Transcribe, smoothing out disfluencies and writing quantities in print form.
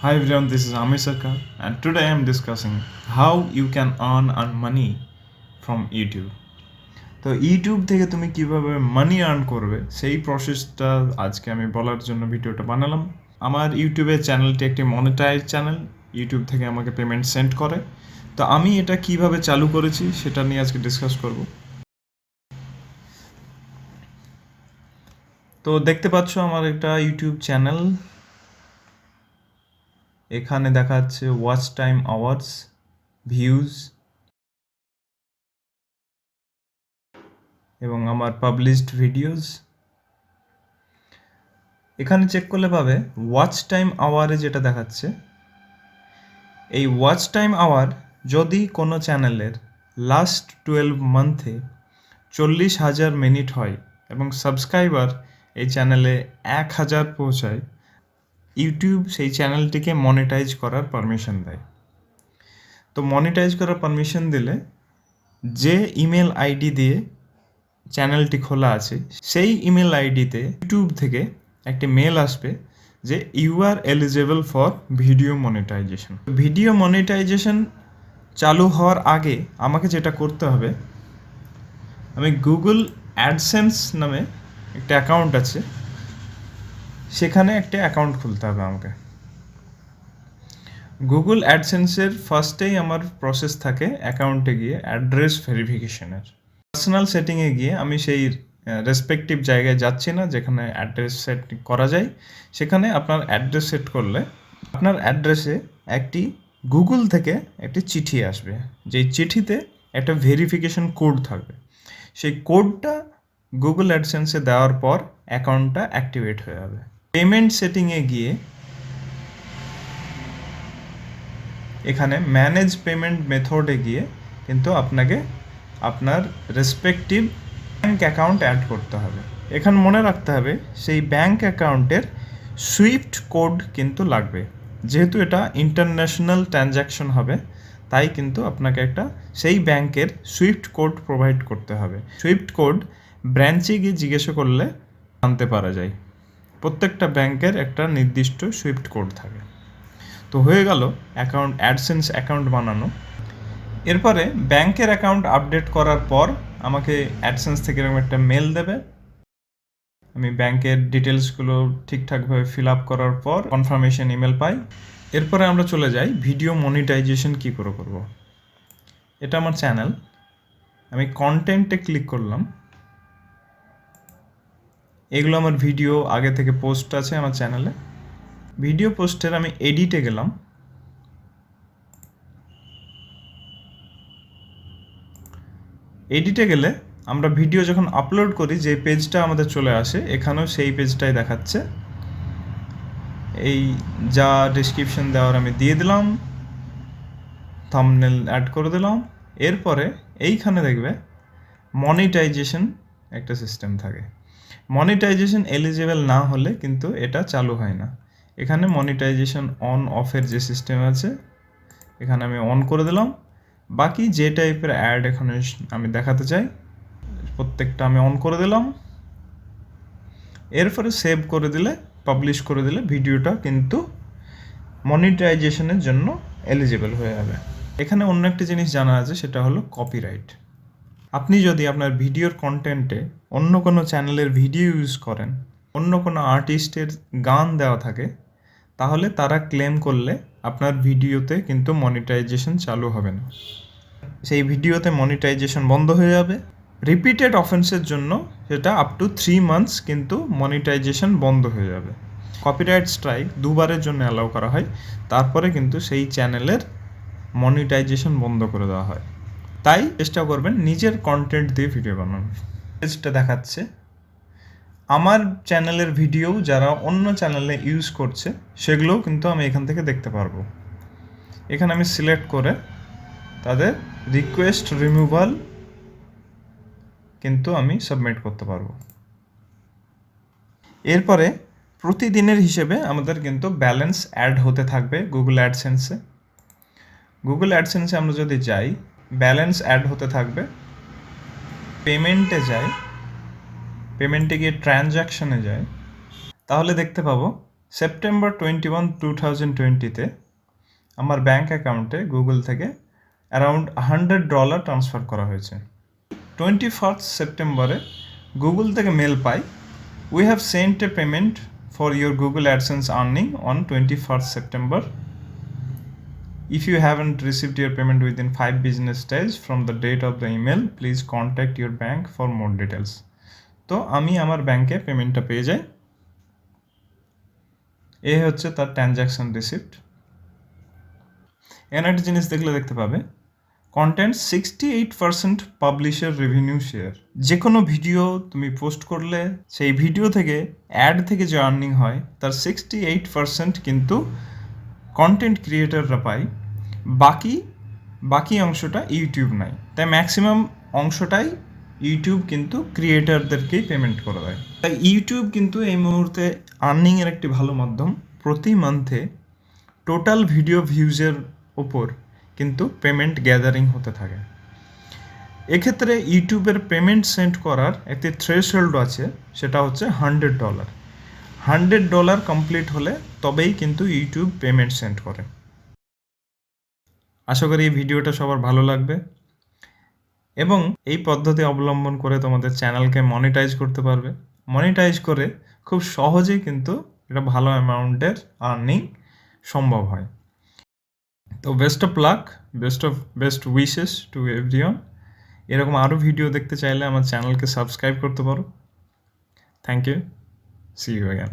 Hi everyone, this is Amir Sarkar and today I am discussing how you can earn money from YouTube. তো YouTube থেকে তুমি কিভাবে মানি earn করবে সেই প্রসেসটা আজকে আমি বলার জন্য ভিডিওটা বানালাম। আমার ইউটিউবের চ্যানেলটি একটি মনিটাইজ চ্যানেল, ইউটিউব থেকে আমাকে পেমেন্ট সেন্ড করে। তো আমি এটা কিভাবে চালু করেছি সেটা নিয়ে আজকে ডিসকাস করব। তো দেখতে পাচ্ছ আমার একটা ইউটিউব চ্যানেল, এখানে দেখাচ্ছে ওয়াচ টাইম আওয়ার্স, ভিউজ এবং আমার পাবলিশড ভিডিওস। এখানে চেক করলে পাবে ওয়াচ টাইম আওয়ারে যেটা দেখাচ্ছে, এই ওয়াচ টাইম আওয়ার যদি কোনো চ্যানেলের লাস্ট 12 মান্থে 40,000 মিনিট হয় এবং সাবস্ক্রাইবার এই চ্যানেলে 1,000 পৌঁছায়, ইউটিউব সেই চ্যানেলটিকে মনিটাইজ করার পারমিশন দেয়। তো মনিটাইজ করার পারমিশন দিলে যে ইমেল আইডি দিয়ে চ্যানেলটি খোলা আছে সেই ইমেল আইডিতে ইউটিউব থেকে একটি মেল আসবে যে you are eligible for video monetization. Video monetization চালু হওয়ার আগে আমাকে যেটা করতে হবে, আমি গুগল অ্যাডসেন্স নামে একটা অ্যাকাউন্ট আছে, সেখানে একটা অ্যাকাউন্ট খুলতে হবে আমাকে। গুগল অ্যাডসেন্সের ফার্স্টেই আমার প্রসেস থাকে অ্যাকাউন্টে গিয়ে অ্যাড্রেস ভেরিফিকেশনের। পার্সোনাল সেটিংয়ে গিয়ে আমি সেই রেসপেক্টিভ জায়গায় যাচ্ছি না যেখানে অ্যাড্রেস সেট করা যায়, সেখানে আপনার অ্যাড্রেস সেট করলে আপনার অ্যাড্রেসে একটি গুগল থেকে একটি চিঠি আসবে, যেই চিঠিতে একটা ভেরিফিকেশন কোড থাকবে। সেই কোডটা গুগল অ্যাডসেন্সে দেওয়ার পর অ্যাকাউন্টটা অ্যাক্টিভেট হয়ে যাবে। পেমেন্ট সেটিংয়ে গিয়ে এখানে ম্যানেজ পেমেন্ট মেথডে গিয়ে কিন্তু আপনাকে আপনার রেসপেক্টিভ ব্যাঙ্ক অ্যাকাউন্ট অ্যাড করতে হবে। এখানে মনে রাখতে হবে সেই ব্যাঙ্ক অ্যাকাউন্টের সুইফট কোড কিন্তু লাগবে, যেহেতু এটা ইন্টারন্যাশনাল ট্রানজ্যাকশন হবে, তাই কিন্তু আপনাকে একটা সেই ব্যাংকের সুইফট কোড প্রোভাইড করতে হবে। সুইফট কোড ব্রাঞ্চে গিয়ে জিজ্ঞাসা করলে জানতে পারা যায়। প্রত্যেকটা ব্যাংকের একটা নির্দিষ্ট সুইফট কোড থাকে। তো হয়ে গেল অ্যাকাউন্ট, অ্যাডসেন্স অ্যাকাউন্ট বানানো। এরপরে ব্যাংকের অ্যাকাউন্ট আপডেট করার পর আমাকে অ্যাডসেন্স থেকে এরকম একটা মেল দেবে। আমি ব্যাংকের ডিটেলসগুলো ঠিকঠাকভাবে ফিল আপ করার পর কনফার্মেশন ইমেল পাই। এরপরে আমরা চলে যাই ভিডিও মনিটাইজেশন কী করে করব। এটা আমার চ্যানেল, আমি কন্টেন্টে ক্লিক করলাম। এগুলো আমার ভিডিও আগে থেকে পোস্ট আছে আমার চ্যানেলে। ভিডিও পোস্টের আমি এডিটে গেলাম। এডিটে গেলে আমরা ভিডিও যখন আপলোড করি যে পেজটা আমাদের চলে আসে, এখানেও সেই পেজটাই দেখাচ্ছে। এই যা ডেসক্রিপশন দেওয়ার আমি দিয়ে দিলাম, থাম্বনেল অ্যাড করে দিলাম। এরপরে এইখানে দেখবে মনিটাইজেশন একটা সিস্টেম থাকে। মনিটাইজেশন এলিজিবল না হলে কিন্তু এটা চালু হয় না। এখানে মনিটাইজেশন অন অফের যে সিস্টেম আছে এখানে আমি অন করে দিলাম। বাকি যে টাইপের অ্যাড এখানে আমি দেখাতে চাই প্রত্যেকটা আমি অন করে দিলাম। এরপরে সেভ করে দিলে, পাবলিশ করে দিলে ভিডিওটা কিন্তু মনিটাইজেশনের জন্য এলিজিবল হয়ে যাবে। এখানে অন্য একটি জিনিস জানা আছে, সেটা হলো কপিরাইট। আপনি যদি আপনার ভিডিওর কন্টেন্টে অন্য কোনো চ্যানেলের ভিডিও ইউজ করেন, অন্য কোনো আর্টিস্টের গান দেওয়া থাকে, তাহলে তারা ক্লেম করলে আপনার ভিডিওতে কিন্তু মনিটাইজেশন চালু হবে না, সেই ভিডিওতে মনিটাইজেশন বন্ধ হয়ে যাবে। রিপিটেড অফেন্সের জন্য সেটা আপ টু 3 মান্থস কিন্তু মনিটাইজেশন বন্ধ হয়ে যাবে। কপিরাইট স্ট্রাইক দুবারের জন্য অ্যালাউ করা হয়, তারপরে কিন্তু সেই চ্যানেলের মনিটাইজেশন বন্ধ করে দেওয়া হয়। তাই চেষ্টা করবেন নিজের কন্টেন্ট দিয়ে ভিডিও বানানোর। পেজটা দেখাচ্ছে আমার চ্যানেলের ভিডিও যারা অন্য চ্যানেলে ইউজ করছে সেগুলোও কিন্তু আমি এখান থেকে দেখতে পারবো। এখানে আমি সিলেক্ট করে তাদের রিকোয়েস্ট রিমুভাল কিন্তু আমি সাবমিট করতে পারবো। এরপরে প্রতিদিনের হিসেবে আমাদের কিন্তু ব্যালেন্স অ্যাড হতে থাকবে গুগল অ্যাডসেন্সে। গুগল অ্যাডসেন্সে আমরা যদি যাই, ব্যালেন্স অ্যাড হতে থাকবে। পেমেন্টে যাই, পেমেন্টে গিয়ে ট্রানজ্যাকশনে যাই, তাহলে দেখতে পাবো সেপ্টেম্বর 21, 2020-তে আমার ব্যাঙ্ক অ্যাকাউন্টে গুগল থেকে অ্যারাউন্ড $100 ট্রান্সফার করা হয়েছে। 21 সেপ্টেম্বরে গুগল থেকে মেল পাই, we have sent a payment for your Google AdSense earning on 21 September. If you haven't received your payment within 5 business days from the date of the email, please contact your bank for more details. তো আমি আমার ব্যাংকে পেমেন্টটা পেয়ে যাই। এই হচ্ছে তার ট্রানজ্যাকশন রিসিপ্ট। এখানে একটা জিনিস দেখতে পাবে, কন্টেন্ট 68% পাবলিশার রেভিনিউ শেয়ার। যে কোনো ভিডিও তুমি পোস্ট করলে সেই ভিডিও থেকে অ্যাড থেকে যে আর্নিং হয় তার 68% কিন্তু কন্টেন্ট ক্রিয়েটাররা পায়, বাকি অংশটা ইউটিউব নাই। তাই ম্যাক্সিমাম অংশটাই ইউটিউব কিন্তু ক্রিয়েটারদেরকেই পেমেন্ট করে দেয়। তাই ইউটিউব কিন্তু এই মুহূর্তে আর্নিংয়ের একটি ভালো মাধ্যম। প্রতি মান্থে টোটাল ভিডিও ভিউজের ওপর কিন্তু পেমেন্ট গ্যাদারিং হতে থাকে। এক্ষেত্রে ইউটিউবের পেমেন্ট সেন্ড করার একটি থ্রেশহোল্ড আছে, সেটা হচ্ছে $100। $100 কমপ্লিট হলে তবেই কিন্তু ইউটিউব পেমেন্ট সেন্ড করে। আশা করি এই ভিডিওটা সবার ভালো লাগবে এবং এই পদ্ধতি অবলম্বন করে তোমাদের চ্যানেলকে মনিটাইজ করতে পারবে। মনিটাইজ করে খুব সহজেই কিন্তু এটা ভালো অ্যামাউন্টের আর্নিং সম্ভব হয়। তো best of luck, best wishes to everyone. এরকম আরও ভিডিও দেখতে চাইলে আমার চ্যানেলকে সাবস্ক্রাইব করতে পারো। Thank you, see you again.